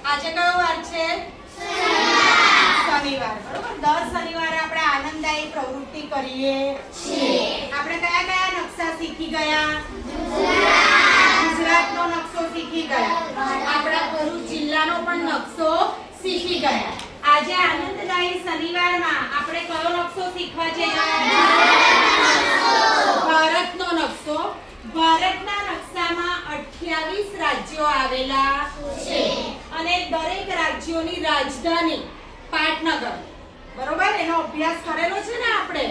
આજે કયો વાર છે? શનિવાર. બરોબર. દર શનિવારે આપણે આનંદદાયી પ્રવૃત્તિ કરીએ છીએ. આપણે કયા કયા નકશા શીખી ગયા? ગુજરાતનો નકશો શીખી ગયા. આપણા ભરૂચ જિલ્લાનો પણ નકશો શીખી ગયા. આજે આનંદદાયી શનિવારમાં આપણે કયો નકશો શીખવા જઈ રહ્યા છીએ? ભારતનો નકશો. ભારતના નકશામાં 28 રાજ્યો આવેલા છે અને દરેક રાજ્યોની રાજધાની પાટનગર. બરોબર, એનો અભ્યાસ કરેલો છે ને આપણે.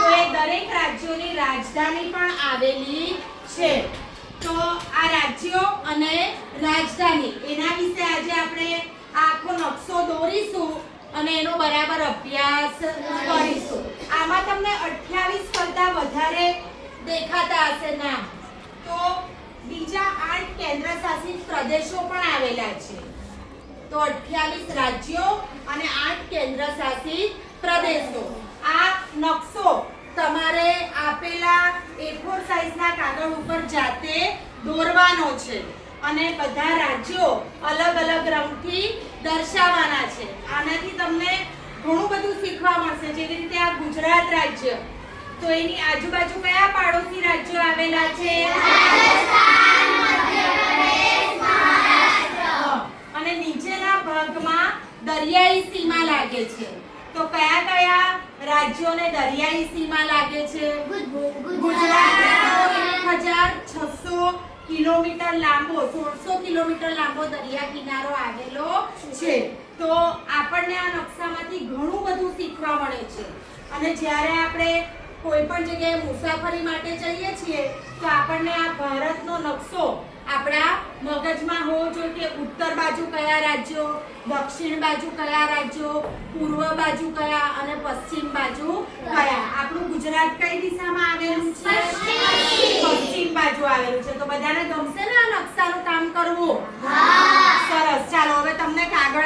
તો એ દરેક રાજ્યોની રાજધાની પણ આવેલી છે. તો આ રાજ્યો અને રાજધાની એના વિશે આજે આપણે આખો નકશો દોરીશું અને એનો બરાબર અભ્યાસ કરીશું. આમાં તમને 28 કરતા વધારે દેખાતા હશે નામ. તો બીજા 8 કેન્દ્રશાસિત પ્રદેશો પણ આવેલા છે. તો 28 રાજ્યો અને 8 કેન્દ્રશાસિત પ્રદેશો. આ નકશો તમારે આપેલા A4 સાઈઝના કાગળ ઉપર જાતે દોરવાનો છે અને બધા રાજ્યો અલગ અલગ રંગથી દર્શાવવાના છે. આનાથી તમને ઘણું બધું શીખવા મળશે. જેવી રીતે આ ગુજરાત રાજ્ય, તો એની આજુબાજુ કયા પાડોશી રાજ્યો આવેલા છે? અને નીચેના ભાગમાં દરિયાઈ સીમા લાગે છે. તો કયા કયા રાજ્યોને દરિયાઈ સીમા લાગે છે? ગુજરાતનો 1600 કિલોમીટર લાંબો 1600 કિલોમીટર લાંબો દરિયા કિનારો આવેલો છે. તો આપણને આ નકશામાંથી ઘણું બધું શીખવા મળે છે. અને જ્યારે આપણે કોઈ પણ જગ્યાએ મુસાફરી માટે જઈએ છીએ તો આપણને આ ભારતનો નકશો આપણા મગજમાં હોવો જોઈએ કે ઉત્તર બાજુ કયા રાજ્યો, દક્ષિણ બાજુ કયા રાજ્યો, પૂર્વ બાજુ કયા અને પશ્ચિમ બાજુ કયા. આપણું ગુજરાત કઈ દિશામાં આવેલું છે? પશ્ચિમ બાજુ આવેલું છે. તો બધાને ગમશે ને આ નકશાનું કામ કરવું? સરસ. ચાલો હવે તમને કાગળ